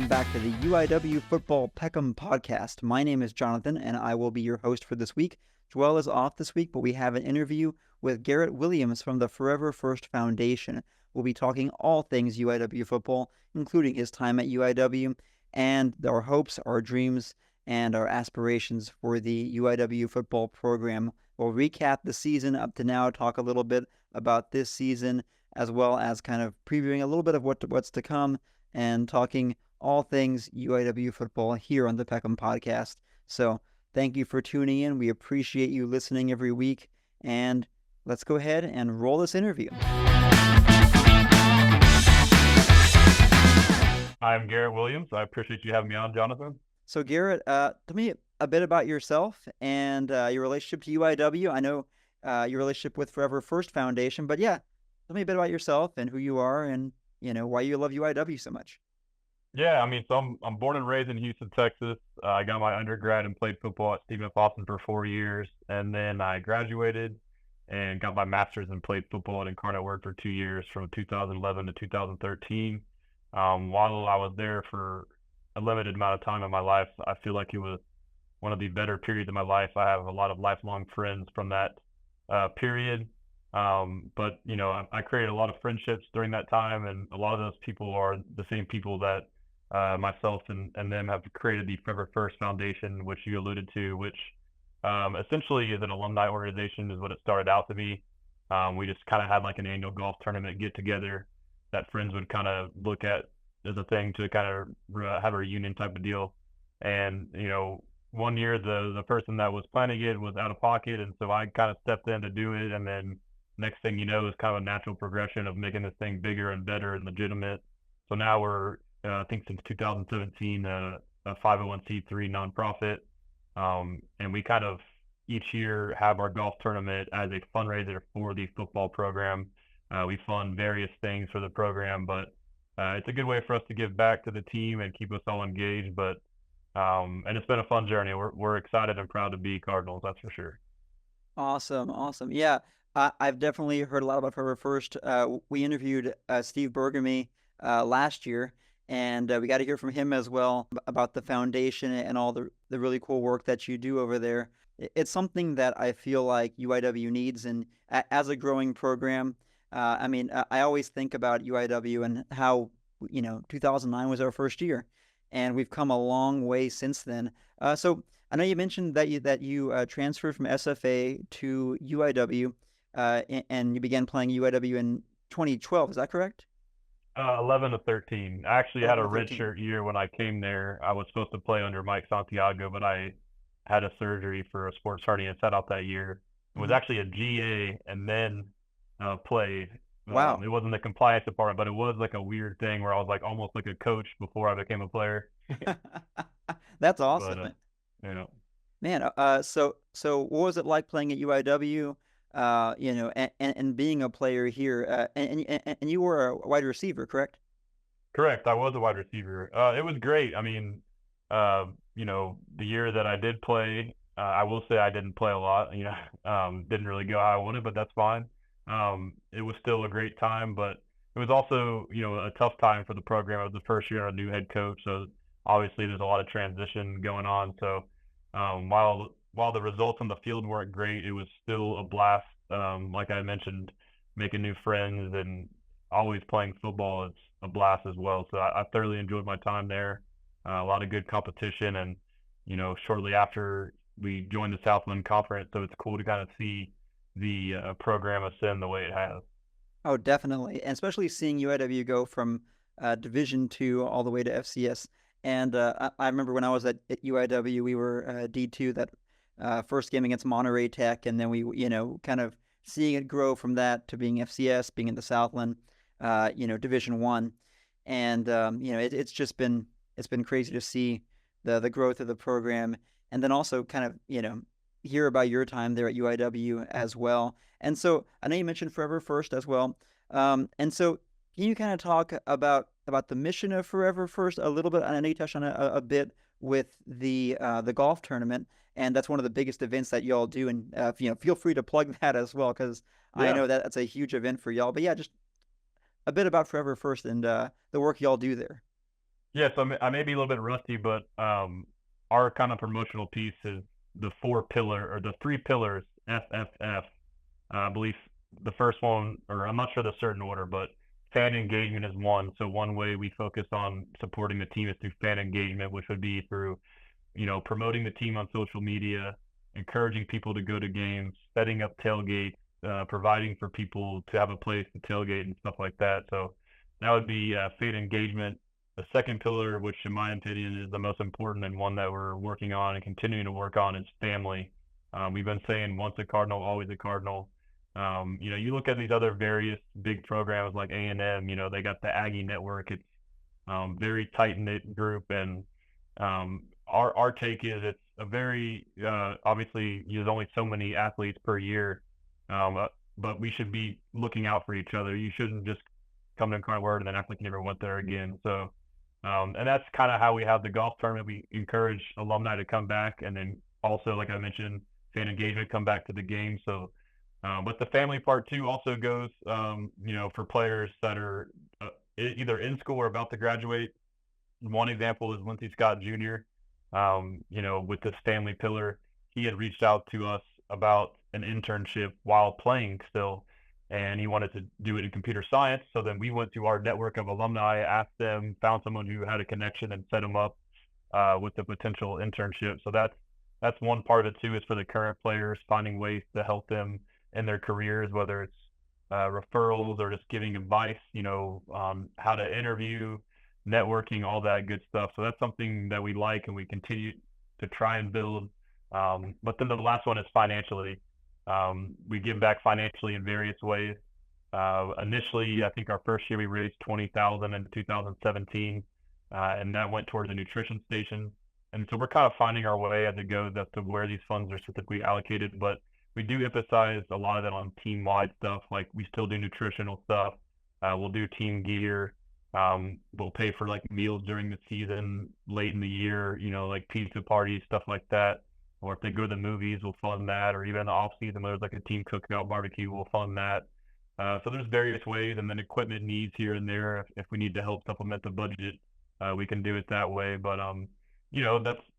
welcome back to the UIW Football Peck Em Podcast. My name is Jonathan, and I will be your host for this week. Joel is off this week, but we have an interview with Garret Williams from the Forever First Foundation. We'll be talking all things UIW football, including his time at UIW, and our hopes, our dreams, and our aspirations for the UIW football program. We'll recap the season up to now, talk a little bit about this season, as well as kind of previewing a little bit of what's to come, and talking all things UIW football here on the Peck Em Podcast. So thank you for tuning in. We appreciate you listening every week. And let's go ahead and roll this interview. I'm Garret Williams. I appreciate you having me on, Jonathan. So Garret, tell me a bit about yourself and your relationship to UIW. I know your relationship with Forever First Foundation, but yeah, tell me a bit about yourself and who you are and why you love UIW so much. Yeah, so I'm born and raised in Houston, Texas. I got my undergrad and played football at Stephen F. Austin for 4 years, and then I graduated and got my master's and played football at Cardinal for 2 years, from 2011 to 2013. While I was there for a limited amount of time in my life, I feel like it was one of the better periods of my life. I have a lot of lifelong friends from that period. But I created a lot of friendships during that time, and a lot of those people are the same people that myself and them have created the Forever First Foundation, which you alluded to, which essentially is an alumni organization, is what it started out to be. We just kind of had like an annual golf tournament get together that friends would kind of look at as a thing to kind of have a reunion type of deal. And, one year the person that was planning it was out of pocket, and so I kind of stepped in to do it. And then next thing you know is kind of a natural progression of making this thing bigger and better and legitimate. So now we're, I think since 2017, a 501c3 nonprofit. And we kind of each year have our golf tournament as a fundraiser for the football program. We fund various things for the program, but it's a good way for us to give back to the team and keep us all engaged. But and it's been a fun journey. We're excited and proud to be Cardinals, that's for sure. Awesome. Yeah, I've definitely heard a lot about Forever First. We interviewed Steve Bergamy last year, and we got to hear from him as well about the foundation and all the really cool work that you do over there. It's something that I feel like UIW needs, and as a growing program, I always think about UIW and how 2009 was our first year, and we've come a long way since then. So I know you mentioned that you transferred from SFA to UIW, and you began playing UIW in 2012. Is that correct? 11 to 13. I actually had a redshirt year when I came there. I was supposed to play under Mike Santiago, but I had a surgery for a sports hernia and sat out that year. It was actually a GA and then played. Wow. It wasn't the compliance department, but it was like a weird thing where I was like almost like a coach before I became a player. That's awesome. But, Man, so what was it like playing at UIW? And being a player here, and you were a wide receiver, correct? Correct. I was a wide receiver. It was great. The year that I did play, I will say I didn't play a lot. Didn't really go how I wanted, but that's fine. It was still a great time, but it was also, a tough time for the program. It was the first year of a new head coach, so obviously there's a lot of transition going on. So while the results on the field weren't great, it was still a blast. Like I mentioned, making new friends and always playing football, it's a blast as well. So I thoroughly enjoyed my time there. A lot of good competition, and shortly after we joined the Southland Conference, so it's cool to kind of see the program ascend the way it has. Oh, definitely, and especially seeing UIW go from Division II all the way to FCS. And I remember when I was at UIW, we were D2 that first game against Monterey Tech, and then we, kind of seeing it grow from that to being FCS, being in the Southland, Division I, and it's just been crazy to see the growth of the program, and then also kind of hear about your time there at UIW as well. And so I know you mentioned Forever First as well, and so can you kind of talk about the mission of Forever First a little bit? I know you touched on it a bit with the golf tournament, and that's one of the biggest events that y'all do. And feel free to plug that as well, because I know that that's a huge event for y'all. But yeah, just a bit about Forever First and the work y'all do there. Yeah, so I may be a little bit rusty, but our kind of promotional piece is the the three pillars, FFF. I believe the first one, or I'm not sure the certain order, but fan engagement is one. So one way we focus on supporting the team is through fan engagement, which would be through, promoting the team on social media, encouraging people to go to games, setting up tailgates, providing for people to have a place to tailgate and stuff like that. So that would be fan engagement. The second pillar, which in my opinion is the most important and one that we're working on and continuing to work on, is family. We've been saying once a Cardinal, always a Cardinal. You look at these other various big programs like A&M, they got the Aggie Network. It's very tight knit group, and our take is it's a very obviously there's only so many athletes per year, but we should be looking out for each other. You shouldn't just come to Incarnate Word and then act like you never went there again. So, and that's kind of how we have the golf tournament. We encourage alumni to come back, and then also, like I mentioned, fan engagement, come back to the game. So, but the family part too also goes, for players that are either in school or about to graduate. One example is Lindsey Scott Jr. With this family pillar, he had reached out to us about an internship while playing still, and he wanted to do it in computer science. So then we went to our network of alumni, asked them, found someone who had a connection, and set him up with the potential internship. So that's one part of it too, is for the current players, finding ways to help them in their careers, whether it's referrals or just giving advice, on how to interview, networking, all that good stuff. So that's something that we like and we continue to try and build. But then the last one is financially. We give back financially in various ways. Initially, I think our first year we raised $20,000 in 2017, and that went towards a nutrition station. And so we're kind of finding our way as it goes as to where these funds are specifically allocated. But we do emphasize a lot of that on team-wide stuff. Like we still do nutritional stuff. We'll do team gear. We'll pay for like meals during the season, late in the year, like pizza parties, stuff like that. Or if they go to the movies, we'll fund that. Or even in the off season, there's like a team cookout barbecue, we'll fund that. So there's various ways, and then equipment needs here and there. If we need to help supplement the budget, we can do it that way. But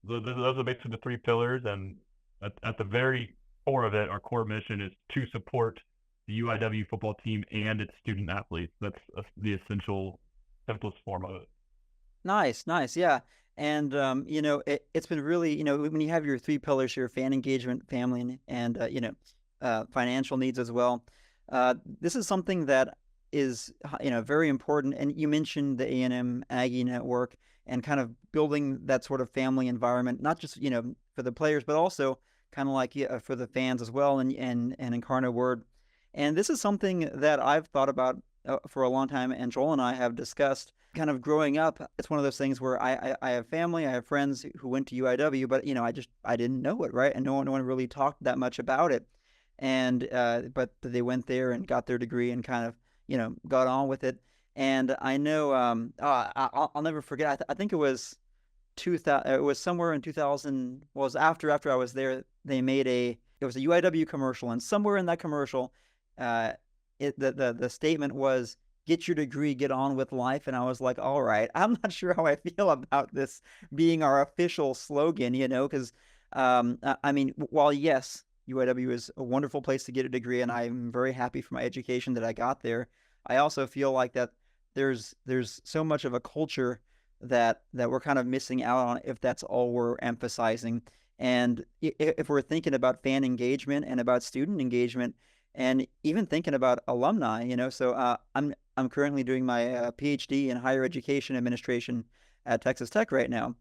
those are basically the three pillars. And at the very core of it, our core mission is to support the UIW football team and its student athletes. That's the simplest form of it. Nice, yeah. And it's been really, when you have your three pillars here, fan engagement, family, and financial needs as well. This is something that is very important. And you mentioned the A&M Aggie Network and kind of building that sort of family environment, not just for the players, but also kind of like for the fans as well, and Incarnate Word. And this is something that I've thought about for a long time, and Joel and I have discussed. Kind of growing up, it's one of those things where I have family, I have friends who went to UIW, but I didn't know it, right? And no one really talked that much about it. And but they went there and got their degree and kind of got on with it. And I know I'll never forget. I think it was 2000. It was somewhere in 2000. Well, it was after I was there. They made it was a UIW commercial, and somewhere in that commercial, the statement was, "Get your degree, get on with life." And I was like, all right, I'm not sure how I feel about this being our official slogan, because I mean, while yes, UIW is a wonderful place to get a degree, and I'm very happy for my education that I got there, I also feel like that there's so much of a culture that we're kind of missing out on if that's all we're emphasizing. And if we're thinking about fan engagement and about student engagement, and even thinking about alumni, so I'm currently doing my PhD in higher education administration at Texas Tech right now,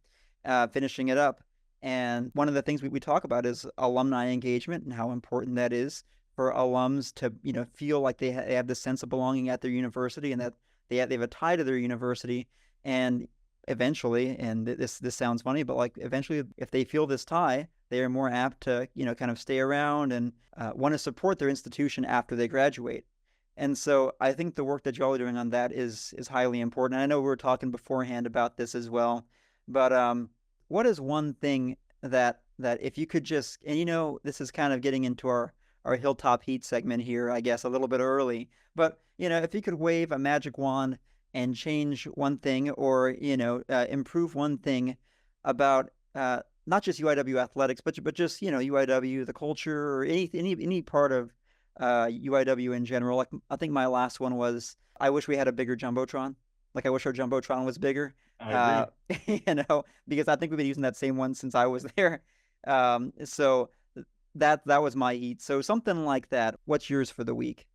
finishing it up. And one of the things we talk about is alumni engagement and how important that is for alums to feel like they have this sense of belonging at their university, and that they have a tie to their university. And eventually, and this sounds funny, but like eventually, if they feel this tie, they are more apt to kind of stay around and want to support their institution after they graduate. And so I think the work that y'all are doing on that is highly important. And I know we were talking beforehand about this as well, but what is one thing that if you could just, and this is kind of getting into our Hilltop Heat segment here, I guess, a little bit early, but if you could wave a magic wand and change one thing, or improve one thing about not just UIW athletics, but just UIW, the culture, or any part of UIW in general. Like, I think my last one was, I wish we had a bigger jumbotron. Like, I wish our jumbotron was bigger. I agree. Because I think we've been using that same one since I was there. So that was my heat. So something like that. What's yours for the week?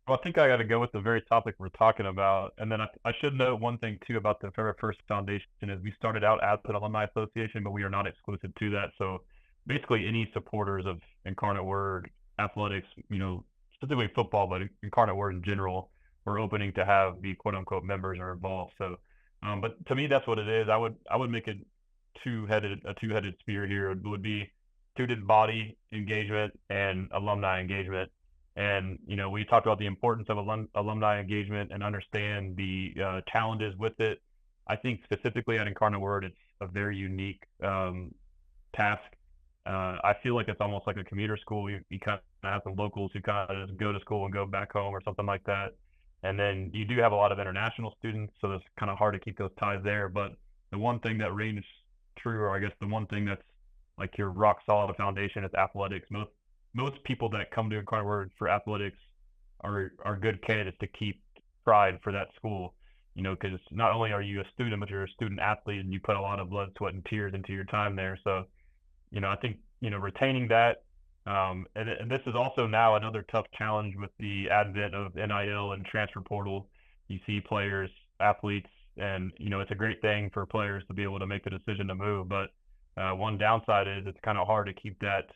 Well, I think I got to go with the very topic we're talking about. And then I should note one thing, too, about the Very First Foundation is we started out as an alumni association, but we are not exclusive to that. So basically, any supporters of Incarnate Word athletics, specifically football, but Incarnate Word in general, we're opening to have the quote-unquote members are involved. So, but to me, that's what it is. I would make it a two-headed spear here. It would be student body engagement and alumni engagement. And, we talked about the importance of alumni engagement and understand the challenges with it. I think specifically at Incarnate Word, it's a very unique task. I feel like it's almost like a commuter school. You kind of have some locals who kind of just go to school and go back home or something like that. And then you do have a lot of international students, so it's kind of hard to keep those ties there. But the one thing that reigns true, or I guess the one thing that's like your rock solid foundation is athletics. Most people that come to Incarnate Word for athletics are good candidates to keep pride for that school, because not only are you a student, but you're a student athlete and you put a lot of blood, sweat, and tears into your time there. So, I think, retaining that, and this is also now another tough challenge with the advent of NIL and transfer portal. You see players, athletes, and, it's a great thing for players to be able to make the decision to move. But one downside is it's kind of hard to keep that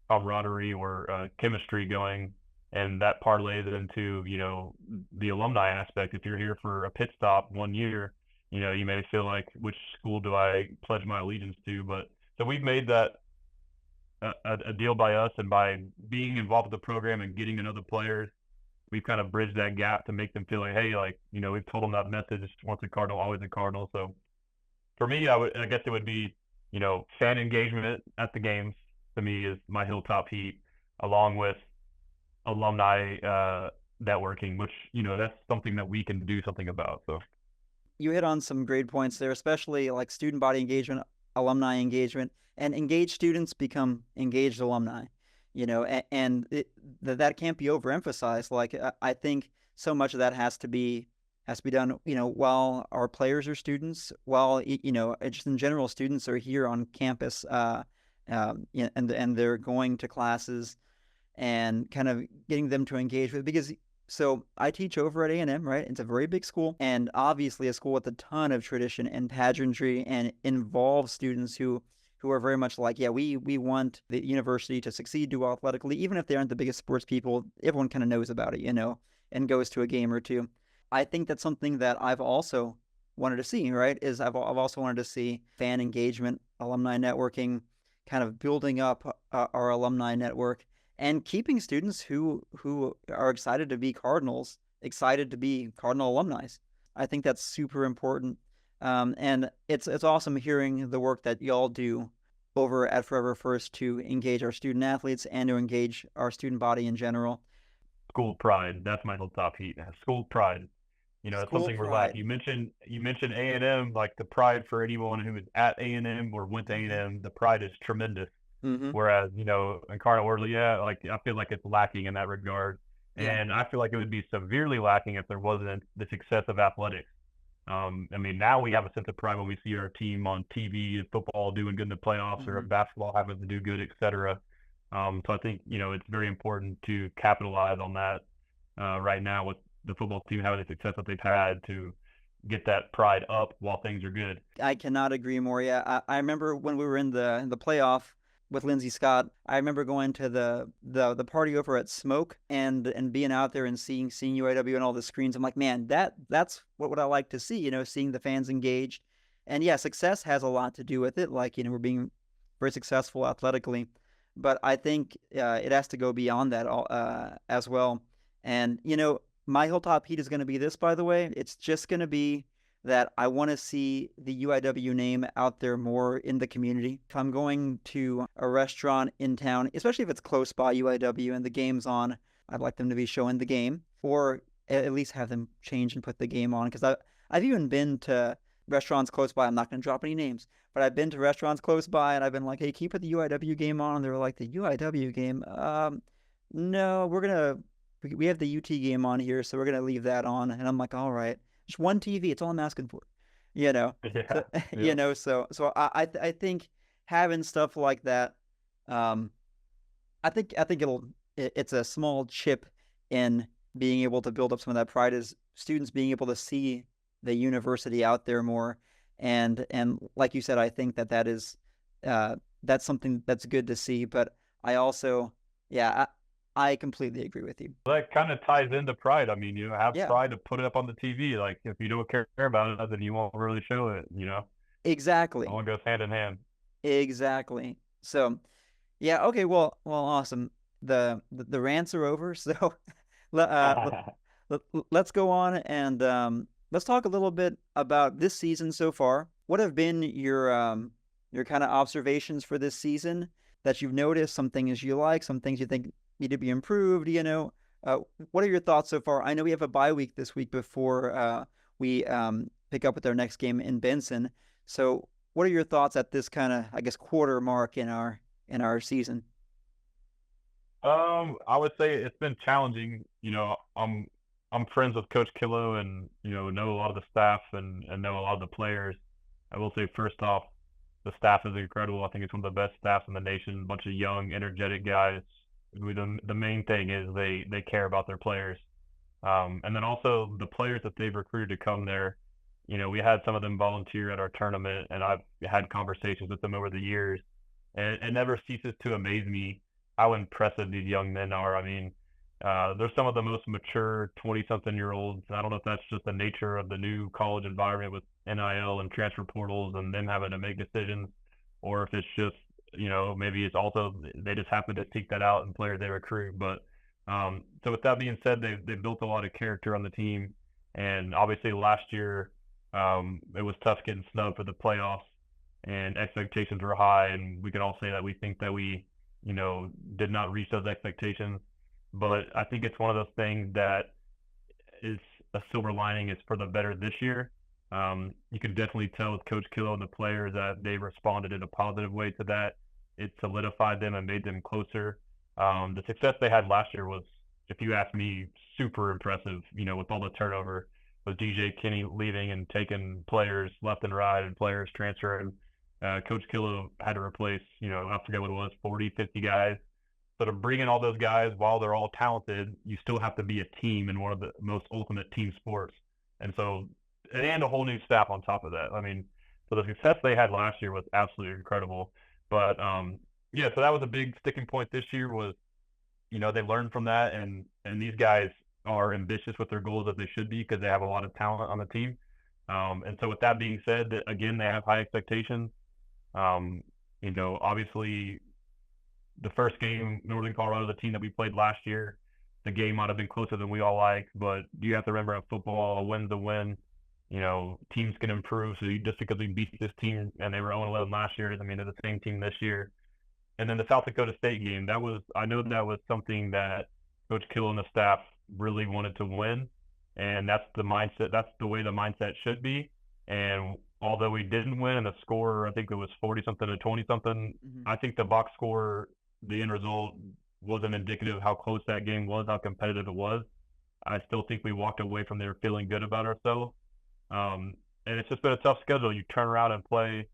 camaraderie or chemistry going, and that parlays into the alumni aspect. If you're here for a pit stop 1 year, you may feel like, which school do I pledge my allegiance to? But so we've made that a deal by us, and by being involved with the program and getting to know the players, we've kind of bridged that gap to make them feel like, hey, like, we've told them that message, once a Cardinal, always a Cardinal. So for me, I guess it would be fan engagement at the games. To me, is my Hilltop heat, along with alumni networking, which that's something that we can do something about. So you hit on some great points there, especially like student body engagement, alumni engagement, and engaged students become engaged alumni. That can't be overemphasized. Like, I think so much of that has to be done, while our players are students, while just in general students are here on campus. And they're going to classes and kind of getting them to engage with it. Because so I teach over at A&M, right? It's a very big school, and obviously a school with a ton of tradition and pageantry, and involves students who are very much like, yeah, we want the university to succeed, do well athletically, even if they aren't the biggest sports people. Everyone kind of knows about it, and goes to a game or two. I think that's something that I've also wanted to see, right? Is I've also wanted to see fan engagement, alumni networking, kind of building up our alumni network, and keeping students who are excited to be Cardinals, excited to be Cardinal alumni. I think that's super important. And it's awesome hearing the work that y'all do over at Forever First to engage our student athletes and to engage our student body in general. School pride, that's my Hilltop heat. School pride. It's something we're lacking. You mentioned A&M, like the pride for anyone who is at A&M or went to A&M, the pride is tremendous. Mm-hmm. Whereas, Incarnate Word, like I feel like it's lacking in that regard. Yeah. And I feel like it would be severely lacking if there wasn't the success of athletics. Now we have a sense of pride when we see our team on TV and football doing good in the playoffs, mm-hmm. or basketball having to do good, et cetera. So I think, it's very important to capitalize on that right now with the football team having the success that they've had, to get that pride up while things are good. I cannot agree more. Yeah, I remember when we were in the playoff with Lindsey Scott. I remember going to the party over at Smoke and being out there and seeing UIW and all the screens. I'm like, man, that's what would I like to see. Seeing the fans engaged, and yeah, success has a lot to do with it. Like, we're being very successful athletically, but I think it has to go beyond that as well. And my Hilltop heat is going to be this, by the way. It's just going to be that I want to see the UIW name out there more in the community. If I'm going to a restaurant in town, especially if it's close by UIW and the game's on, I'd like them to be showing the game. Or at least have them change and put the game on. Because I've even been to restaurants close by. I'm not going to drop any names, but I've been to restaurants close by and I've been like, hey, can you put the UIW game on? And they were like, the UIW game? No, we have the UT game on here, so we're going to leave that on. And I'm like, all right, just one TV. It's all I'm asking for, you know? Yeah. So, you know, so I think having stuff like that, I think it's a small chip in being able to build up some of that pride is students being able to see the university out there more. And like you said, I think that is that's something that's good to see. But I also, yeah, I completely agree with you. That kind of ties into pride. I mean, have Yeah, pride to put it up on the TV. Like, if you don't care about it, then you won't really show it, exactly. All goes hand in hand. Exactly. So, yeah, okay, well, awesome. The rants are over, so let's go on and let's talk a little bit about this season so far. What have been your kind of observations for this season that you've noticed? Some things you like, some things you think need to be improved, what are your thoughts so far? I know we have a bye week this week before we pick up with our next game in Benson. So what are your thoughts at this kind of, I guess, quarter mark in our season? I would say it's been challenging. I'm friends with Coach Killo and know a lot of the staff and know a lot of the players. I will say first off, the staff is incredible. I think it's one of the best staffs in the nation. A bunch of young, energetic guys. The main thing is they care about their players. And then also the players that they've recruited to come there. We had some of them volunteer at our tournament, and I've had conversations with them over the years. And it never ceases to amaze me how impressive these young men are. I mean, they're some of the most mature 20-something-year-olds. I don't know if that's just the nature of the new college environment with NIL and transfer portals and them having to make decisions, or if it's just, maybe it's also they just happen to seek that out in players they recruit. But so with that being said, they've built a lot of character on the team. And obviously last year, it was tough getting snubbed for the playoffs, and expectations were high. And we can all say that we think that we did not reach those expectations. But I think it's one of those things that is a silver lining is for the better this year. You can definitely tell with Coach Killo and the players that they responded in a positive way to that. It solidified them and made them closer. The success they had last year was, if you ask me, super impressive, with all the turnover, with DJ Kinney leaving and taking players left and right and players transferring. Coach Killo had to replace, I forget what it was, 40, 50 guys. So to bring in all those guys, while they're all talented, you still have to be a team in one of the most ultimate team sports. And so, and a whole new staff on top of that. I mean, so the success they had last year was absolutely incredible. But yeah, so that was a big sticking point this year was, they learned from that, and these guys are ambitious with their goals as they should be because they have a lot of talent on the team. And so with that being said, again, they have high expectations. Obviously the first game, Northern Colorado, the team that we played last year, the game might have been closer than we all like, but you have to remember in football, a win's a win. Teams can improve. So just because we beat this team and they were 0-11 last year, they're the same team this year. And then the South Dakota State game, I know that was something that Coach Killo and the staff really wanted to win. And that's the mindset. That's the way the mindset should be. And although we didn't win and the score, I think it was 40-something to 20-something, I think the box score, the end result wasn't indicative of how close that game was, how competitive it was. I still think we walked away from there feeling good about ourselves. And it's just been a tough schedule. You turn around and play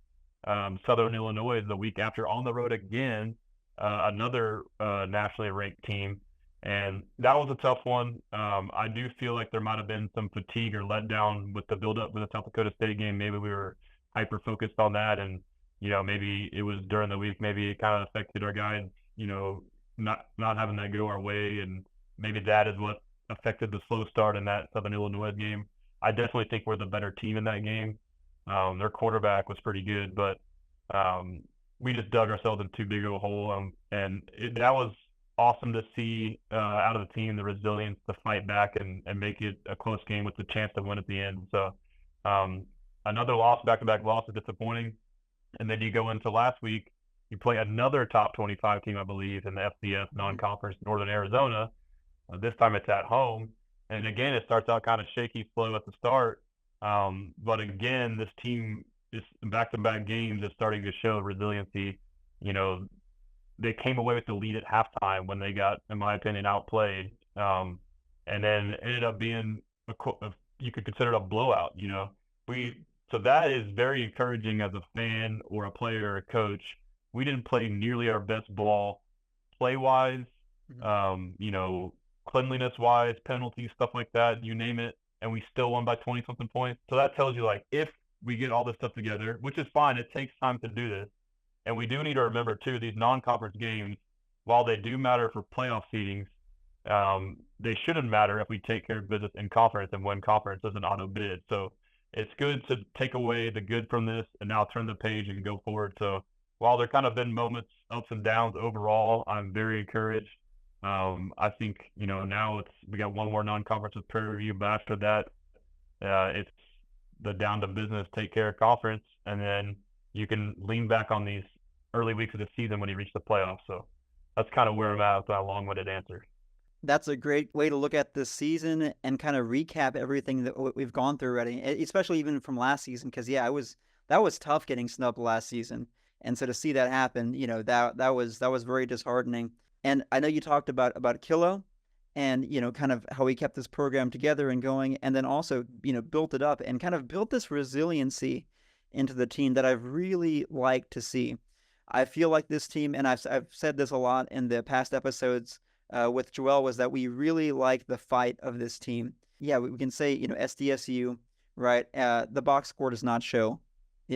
Southern Illinois the week after on the road again, another nationally ranked team. And that was a tough one. I do feel like there might have been some fatigue or letdown with the build-up with the South Dakota State game. Maybe we were hyper-focused on that, and maybe it was during the week. Maybe it kind of affected our guys, not having that go our way, and maybe that is what affected the slow start in that Southern Illinois game. I definitely think we're the better team in that game. Their quarterback was pretty good, but we just dug ourselves in too big of a hole, and that was awesome to see out of the team, the resilience to fight back and make it a close game with the chance to win at the end. So another loss, back-to-back loss is disappointing. And then you go into last week, you play another top 25 team, I believe, in the FCS non-conference, Northern Arizona. This time it's at home. And again, it starts out kind of shaky, slow at the start. But again, this team is back-to-back games is starting to show resiliency. You know, they came away with the lead at halftime when they got, in my opinion, outplayed. And then ended up being you could consider it a blowout. You know, so that is very encouraging as a fan or a player or a coach. We didn't play nearly our best ball, play-wise, you know, cleanliness-wise, penalties, stuff like that, you name it, and we still won by 20-something points. So that tells you, like, if we get all this stuff together, which is fine, it takes time to do this. And we do need to remember, too, these non-conference games, while they do matter for playoff seedings, they shouldn't matter if we take care of business in conference and win conference as an auto bid. So it's good to take away the good from this and now turn the page and go forward. So while there kind of been moments, ups and downs overall, I'm very encouraged. I think, you know, now we got one more non-conference with Prairie View, but after that, it's the down to business, take care of conference, and then you can lean back on these early weeks of the season when you reach the playoffs. So that's kind of where I'm at with that long-winded answer. That's a great way to look at this season and kind of recap everything that we've gone through already, especially even from last season. Because that was tough getting snubbed last season, and so to see that happen, you know, that was very disheartening. And I know you talked about Kilo, and you know, kind of how he kept this program together and going, and then also, you know, built it up and kind of built this resiliency into the team that I've really liked to see. I feel like this team, and I've said this a lot in the past episodes with Joel, was that we really like the fight of this team. Yeah, we can say, you know, SDSU, right? The box score does not show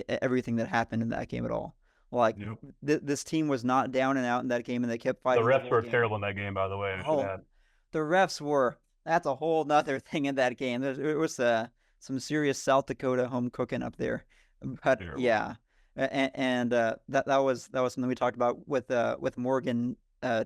everything that happened in that game at all. Like, Nope. This team was not down and out in that game, and they kept fighting. The refs were terrible in that game, by the way. The refs were. That's a whole nother thing in that game. There was some serious South Dakota home cooking up there. But terrible. Yeah, and that was something we talked about with Morgan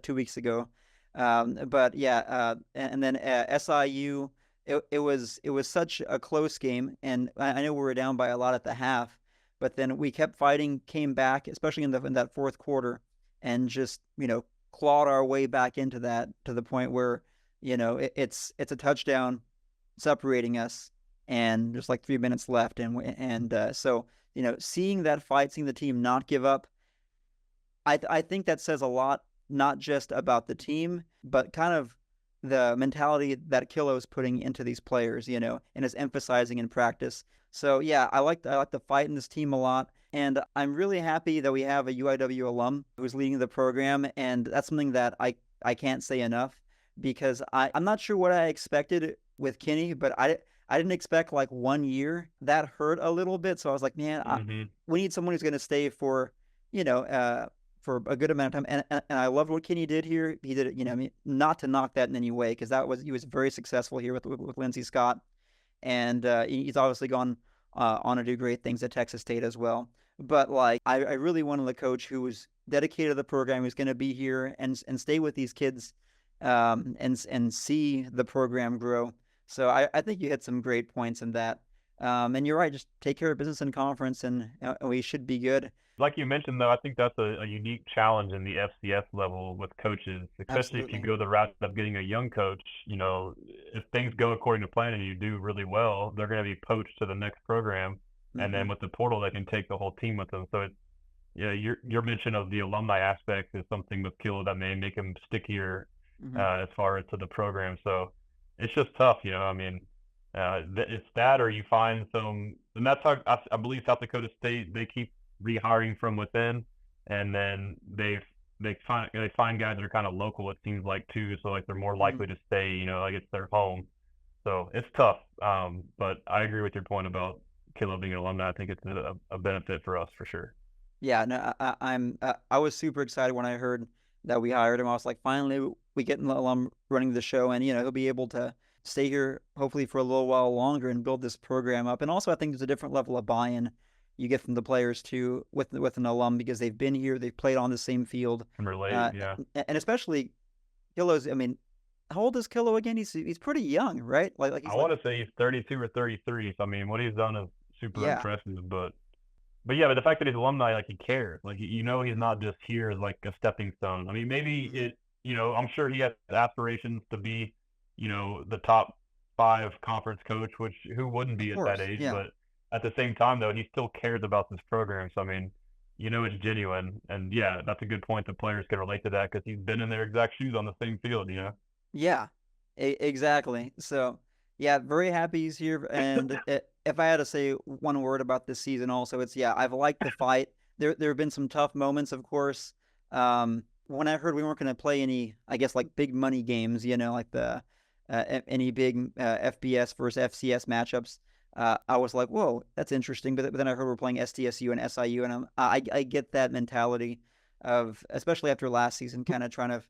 2 weeks ago. But yeah, and then SIU, it was such a close game, and I know we were down by a lot at the half, but then we kept fighting, came back, especially in that fourth quarter, and just, you know, clawed our way back into that, to the point where, you know, it's a touchdown separating us, and there's like 3 minutes left, and so, you know, seeing that fight, seeing the team not give up, I think that says a lot, not just about the team, but kind of the mentality that Kilo is putting into these players, you know, and is emphasizing in practice. So yeah, I like the fight in this team a lot, and I'm really happy that we have a UIW alum who's leading the program, and that's something that I can't say enough, because I'm not sure what I expected with Kenny, but I didn't expect like 1 year. That hurt a little bit, so I was like, man, we need someone who's going to stay for, you know, for a good amount of time, and I loved what Kenny did here. He did it, you know, I mean, not to knock that in any way, because he was very successful here with Lindsey Scott, and he's obviously gone on to do great things at Texas State as well. But like, I really wanted a coach who was dedicated to the program, who's going to be here and stay with these kids, and see the program grow. So I think you hit some great points in that. And you're right, just take care of business in conference, and we should be good. Like you mentioned, though, I think that's a unique challenge in the FCS level with coaches, especially if you go the route of getting a young coach. You know, if things go according to plan and you do really well, they're going to be poached to the next program. And then with the portal, they can take the whole team with them. So it's, yeah, your mention of the alumni aspect is something with Kilo that may make him stickier as far as to the program. So it's just tough, you know. I mean, it's that, or you find some, and that's how I believe South Dakota State, they keep rehiring from within, and then they find guys that are kind of local, it seems like, too, so like they're more likely to stay, you know, like it's their home. So it's tough. But I agree with your point about Kilo being an alumni. I think it's a benefit for us for sure. Yeah, no, I was super excited when I heard that we hired him. I was like, finally we get an alum running the show, and you know, he'll be able to stay here hopefully for a little while longer and build this program up. And also I think there's a different level of buy-in you get from the players too with an alum, because they've been here, they've played on the same field. And relate, yeah. And especially Kilo's, I mean, how old is Kilo again? He's pretty young, right? Like I want to say he's 32 or 33. So I mean, what he's done is super impressive. But yeah, but the fact that he's alumni, like, he cares. Like, you know, he's not just here as like a stepping stone. I mean, maybe you know, I'm sure he has aspirations to be, you know, the top 5 conference coach, which who wouldn't Of be at that course, age? yeah. But at the same time, though, he still cares about this program. So I mean, it's genuine. And yeah, that's a good point. The players can relate to that because he's been in their exact shoes on the same field. Yeah, exactly. So, yeah, very happy he's here. And if I had to say one word about this season, also, it's yeah, I've liked the fight. There have been some tough moments, of course. When I heard we weren't going to play any, I guess like big money games, like the any big FBS versus FCS matchups. I was like, whoa, that's interesting. But then I heard we're playing SDSU and SIU, and I get that mentality of, especially after last season, kind of trying to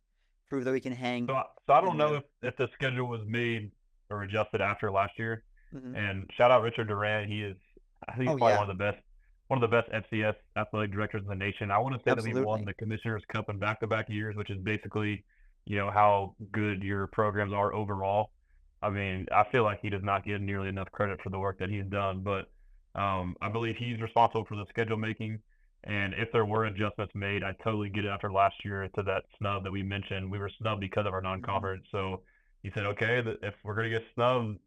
prove that we can hang So I in don't know there. if the schedule was made or adjusted after last year. Mm-hmm. And shout out Richard Durant. I think Oh he's probably yeah, one of the best FCS athletic directors in the nation. I want to say that we won absolutely. the Commissioner's Cup in back-to-back years, which is basically, how good your programs are overall. I mean, I feel like he does not get nearly enough credit for the work that he's done, but I believe he's responsible for the schedule making. And if there were adjustments made, I totally get it after last year to that snub that we mentioned. We were snubbed because of our Mm-hmm. non-conference. So he said, okay, if we're going to get snubbed,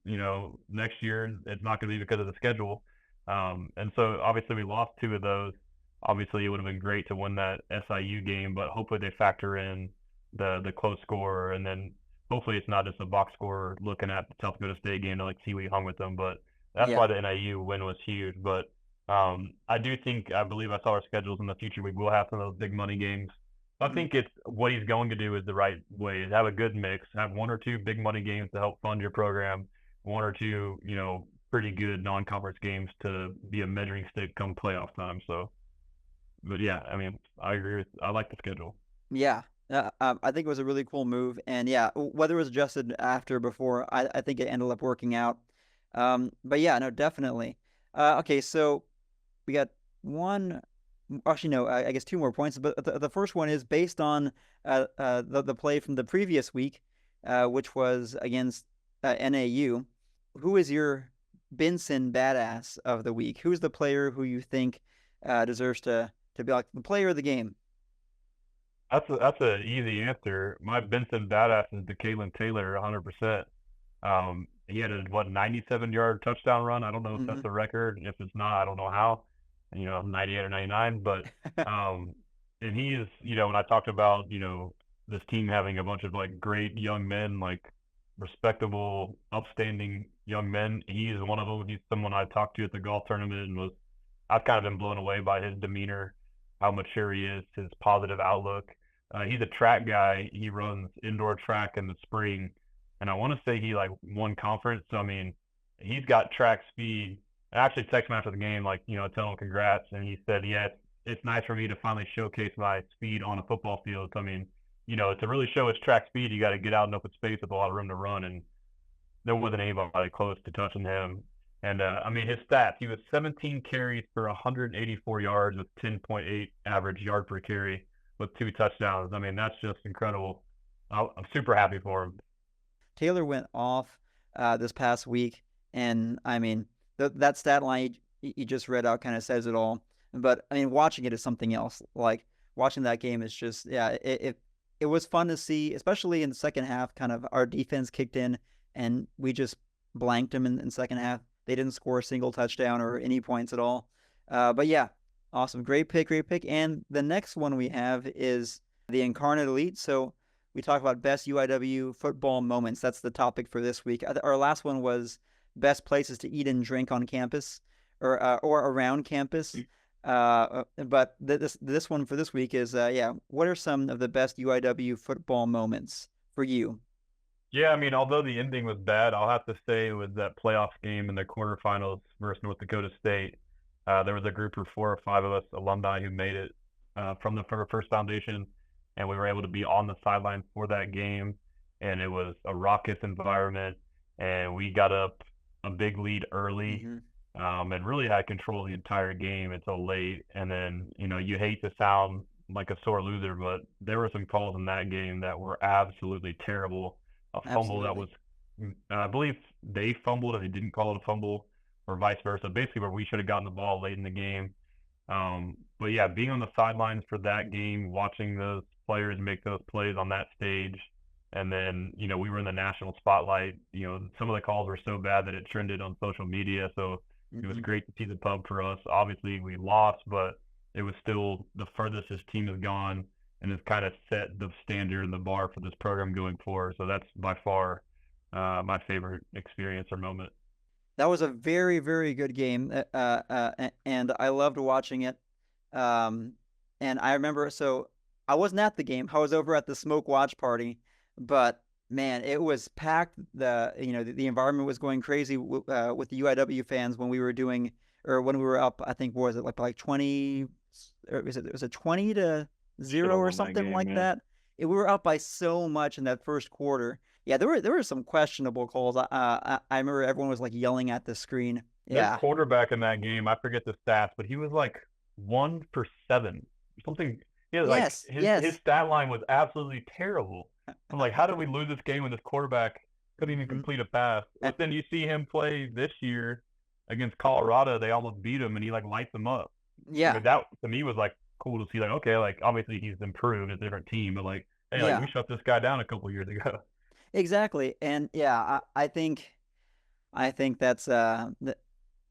next year, it's not going to be because of the schedule. And so obviously we lost 2 of those. Obviously, it would have been great to win that SIU game, but hopefully they factor in the close score, and then hopefully it's not just a box score looking at the South Dakota State game to like see we hung with them. But that's Yeah. why the NIU win was huge. But I believe I saw our schedules in the future. We will have some of those big money games. I Mm-hmm. think it's what he's going to do is the right way. Is have a good mix, have 1 or 2 big money games to help fund your program, 1 or 2, pretty good non-conference games to be a measuring stick come playoff time. So, but yeah, I mean, I like the schedule. Yeah. I think it was a really cool move, and yeah, whether it was adjusted after or before, I think it ended up working out. But yeah, no, definitely. Okay, so we got one. Actually, no, I guess 2 more points. But the first one is based on the play from the previous week, which was against NAU. Who is your Benson badass of the week? Who's the player who you think deserves to be like the player of the game? That's a easy answer. My Benson badass is DeKalen Taylor, 100%. He had a 97-yard touchdown run. I don't know if Hmm. that's a record. If it's not, I don't know how. 98 or 99. But and he is, when I talked about, this team having a bunch of like great young men, like respectable, upstanding young men, he is one of them. He's someone I talked to at the golf tournament and I've kind of been blown away by his demeanor, how mature he is, his positive outlook. He's a track guy. He runs indoor track in the spring, and I want to say he like won conference. So I mean, he's got track speed. I actually texted him after the game, like tell him congrats, and he said, "Yeah, it's nice for me to finally showcase my speed on a football field." So I mean, to really show his track speed, you got to get out in open space with a lot of room to run, and there wasn't anybody close to touching him. And I mean, his stats: he was 17 carries for 184 yards with 10.8 average yard per carry with 2 touchdowns. I mean, that's just incredible. I'm super happy for him. Taylor went off this past week, and I mean that stat line you just read out kind of says it all. But I mean, watching it is something else. Like watching that game is just yeah, it was fun to see, especially in the second half. Kind of our defense kicked in, and we just blanked them in second half. They didn't score a single touchdown or any points at all. But yeah, awesome, great pick, great pick. And the next one we have is the Incarnate Elite. So we talk about best UIW football moments. That's the topic for this week. Our last one was best places to eat and drink on campus or around campus. But this one for this week is yeah. What are some of the best UIW football moments for you? Yeah, I mean, although the ending was bad, I'll have to say it was that playoff game in the quarterfinals versus North Dakota State. There was a group of 4 or 5 of us alumni who made it from the First Foundation, and we were able to be on the sidelines for that game. And it was a raucous environment, and we got up a big lead early, Mm-hmm. and really had control of the entire game until late. And then, you hate to sound like a sore loser, but there were some calls in that game that were absolutely terrible. A fumble that Absolutely. was, I believe they fumbled and they didn't call it a fumble, or vice versa. Basically, where we should have gotten the ball late in the game. But yeah, being on the sidelines for that game, watching those players make those plays on that stage, And then, we were in the national spotlight. Some of the calls were so bad that it trended on social media. So it was great to see the pub for us. Obviously, we lost, but it was still the furthest this team has gone and has kind of set the standard and the bar for this program going forward. So that's by far my favorite experience or moment. That was a very, very good game, and I loved watching it. And I remember, so I wasn't at the game. I was over at the smoke watch party, but man, it was packed. The environment was going crazy with the UIW fans when we were doing, or when we were up. I think, what was it, like 20, or was it 20-0 or something like that? We were up by so much in that first quarter. Yeah, there were some questionable calls. I remember everyone was like yelling at the screen. Yeah. The quarterback in that game, I forget the stats, but he was like 1 for 7, something. Yeah, like his stat line was absolutely terrible. I'm like, how did we lose this game when this quarterback couldn't even complete a pass? But then you see him play this year against Colorado. They almost beat him, and he like lights them up. Yeah. I mean, that to me was like cool to see. Like, okay, like obviously he's improved, a different team, but like, hey, like we shut this guy down a couple years ago. Exactly, and yeah, I think that's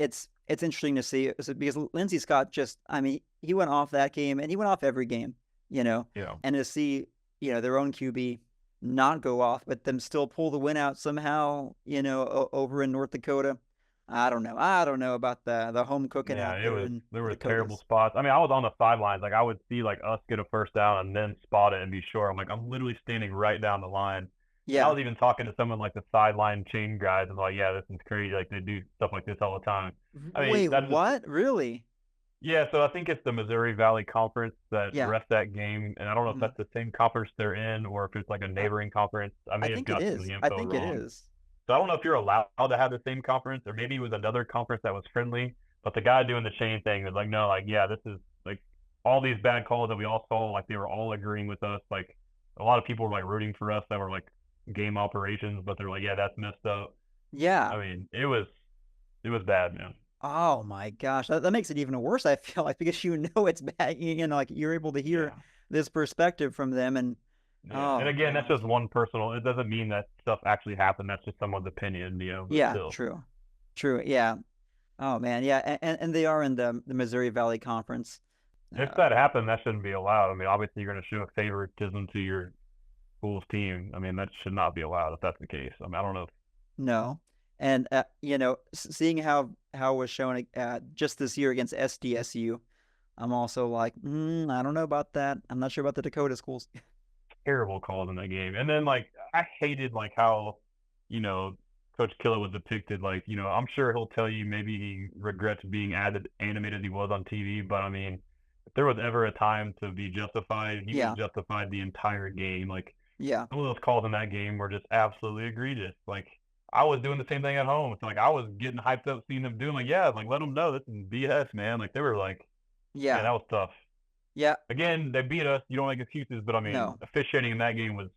it's interesting to see because Lindsey Scott he went off that game, and he went off every game, Yeah. And to see their own QB not go off, but them still pull the win out somehow, over in North Dakota. I don't know about the home cooking. Yeah, there were terrible spots. I mean, I was on the sidelines. Like I would see like us get a first down and then spot it and be sure. I'm like, I'm literally standing right down the line. Yeah. I was even talking to someone like the sideline chain guys, and like, yeah, this is crazy. Like they do stuff like this all the time. I mean, wait, what? Really? Yeah, so I think it's the Missouri Valley Conference that refs that game, and I don't know if that's the same conference they're in or if it's like a neighboring conference. I may have gotten the info wrong. I think it is. So I don't know if you're allowed to have the same conference, or maybe it was another conference that was friendly. But the guy doing the chain thing was like, no, like, yeah, this is like all these bad calls that we all saw, like they were all agreeing with us. Like a lot of people were like rooting for us that were like game operations, but they're like, yeah, that's messed up. Yeah. I mean, it was bad, man. Oh my gosh, that makes it even worse. I feel like because it's bad, like you're able to hear this perspective from them, and and again, that's just one personal. It doesn't mean that stuff actually happened. That's just someone's opinion, Yeah, still. True. Yeah. Oh man, yeah, and they are in the Missouri Valley Conference. If that happened, that shouldn't be allowed. I mean, obviously you're going to show favoritism to your school's team. I mean, that should not be allowed if that's the case. I mean, I don't know. No. And, seeing how it was shown just this year against SDSU, I'm also like, I don't know about that. I'm not sure about the Dakota schools. Terrible calls in that game. And then, like, I hated, like, how, Coach Killer was depicted. Like, I'm sure he'll tell you maybe he regrets being animated as he was on TV. But, I mean, if there was ever a time to be justified, he was justified the entire game. Like, some of those calls in that game were just absolutely egregious. Like, I was doing the same thing at home. It's like I was getting hyped up seeing them doing like, like let them know this is BS, man. Like they were like, that was tough. Yeah. Again, they beat us. You don't make excuses, but I mean, officiating in that game was,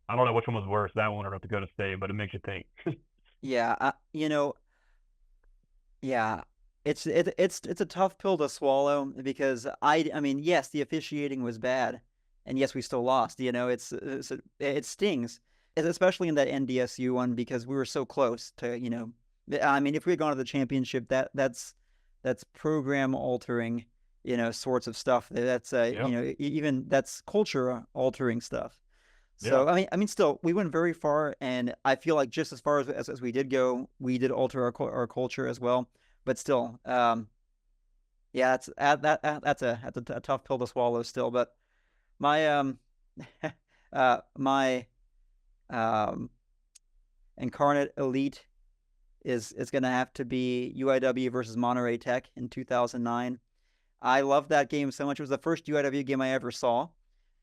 I don't know which one was worse, that one or North Dakota State, but it makes you think. It's a tough pill to swallow because I mean, yes, the officiating was bad, and yes, we still lost. It stings. Especially in that NDSU one because we were so close to, I mean, if we had gone to the championship, that's program altering, sorts of stuff. That's even that's culture altering stuff. So I mean, still, we went very far, and I feel like just as far as we did go, we did alter our culture as well. But still, that's a tough pill to swallow still. But my my incarnate elite is going to have to be UIW versus Monterey Tech in 2009. I loved that game so much. It was the first UIW game I ever saw.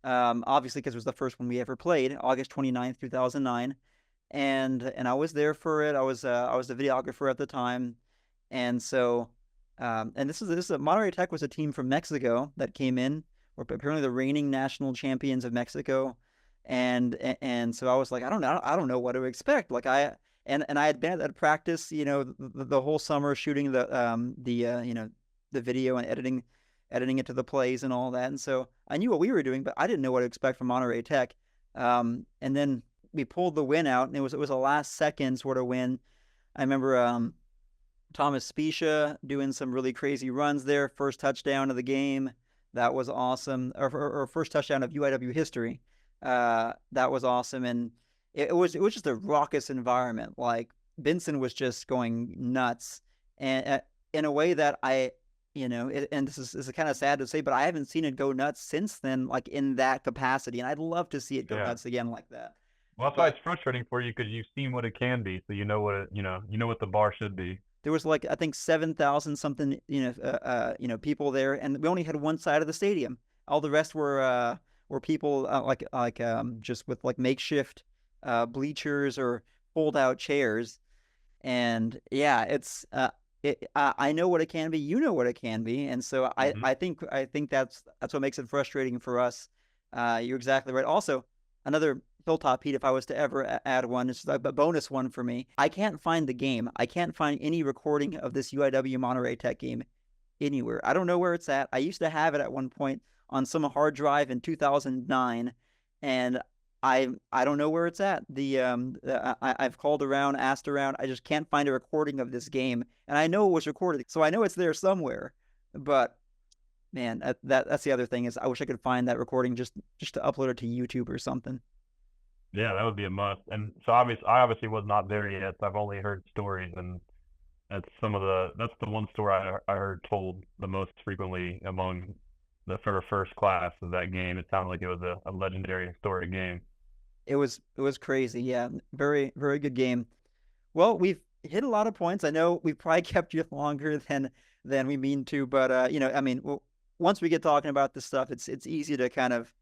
Obviously because it was the first one we ever played, August 29th, 2009. And I was there for it. I was the videographer at the time. And so and this is Monterey Tech was a team from Mexico that came in. We're apparently the reigning national champions of Mexico. And so I was like, I don't know what to expect. Like I had been at practice, the whole summer shooting the video and editing it to the plays and all that. And so I knew what we were doing, but I didn't know what to expect from Monterey Tech. And then we pulled the win out, and it was a last second sort of win. I remember Thomas Spicia doing some really crazy runs there. First touchdown of the game. That was awesome. Or first touchdown of UIW history. That was awesome. And it was just a raucous environment. Like, Benson was just going nuts. And in a way that and this is kind of sad to say, but I haven't seen it go nuts since then, like in that capacity. And I'd love to see it go nuts again like that. Well, that's why it's frustrating for you, because you've seen what it can be, so you know what the bar should be. There was like, I think 7,000 something, people there, and we only had one side of the stadium. All the rest were people just with like makeshift bleachers or fold out chairs. And yeah, it's I know what it can be. You know what it can be, and so I think that's what makes it frustrating for us. You're exactly right. Also, another Hilltop Heat, if I was to ever add one, it's a bonus one for me. I can't find the game. I can't find any recording of this UIW Monterey Tech game anywhere. I don't know where it's at. I used to have it at one point on some hard drive in 2009, and I don't know where it's at. I've called around, asked around. I just can't find a recording of this game, and I know it was recorded, so I know it's there somewhere. But man, that's the other thing, is I wish I could find that recording just to upload it to YouTube or something. Yeah, that would be a must. And so I obviously was not there yet. I've only heard stories, and that's the one story I heard told the most frequently among the first class of that game. It sounded like it was a legendary, historic game. It was crazy. Yeah, very, very good game. Well, we've hit a lot of points. I know we've probably kept you longer than we mean to, but I mean, once we get talking about this stuff, it's easy to kind of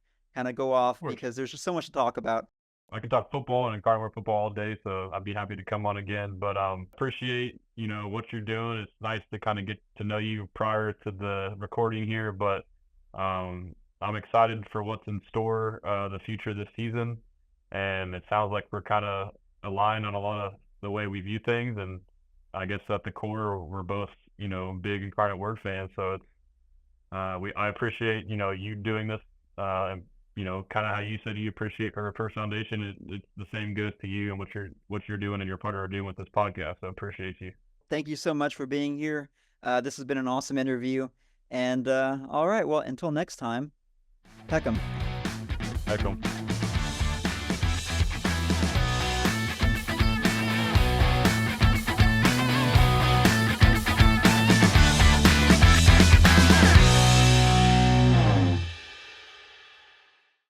go off, because there's just so much to talk about. I can talk football and Cardinal football all day, so I'd be happy to come on again. But appreciate what you're doing. It's nice to kind of get to know you prior to the recording here, but I'm excited for what's in store the future this season, and it sounds like we're kind of aligned on a lot of the way we view things. And I guess at the core, we're both big Incarnate Word fans, so it's I appreciate you doing this. Kind of how you said you appreciate for First Foundation. It's the same goes to you and what you're doing and your partner are doing with this podcast. So I appreciate you. Thank you so much for being here. This has been an awesome interview. And all right, well, until next time, Peck Em. Peck Em.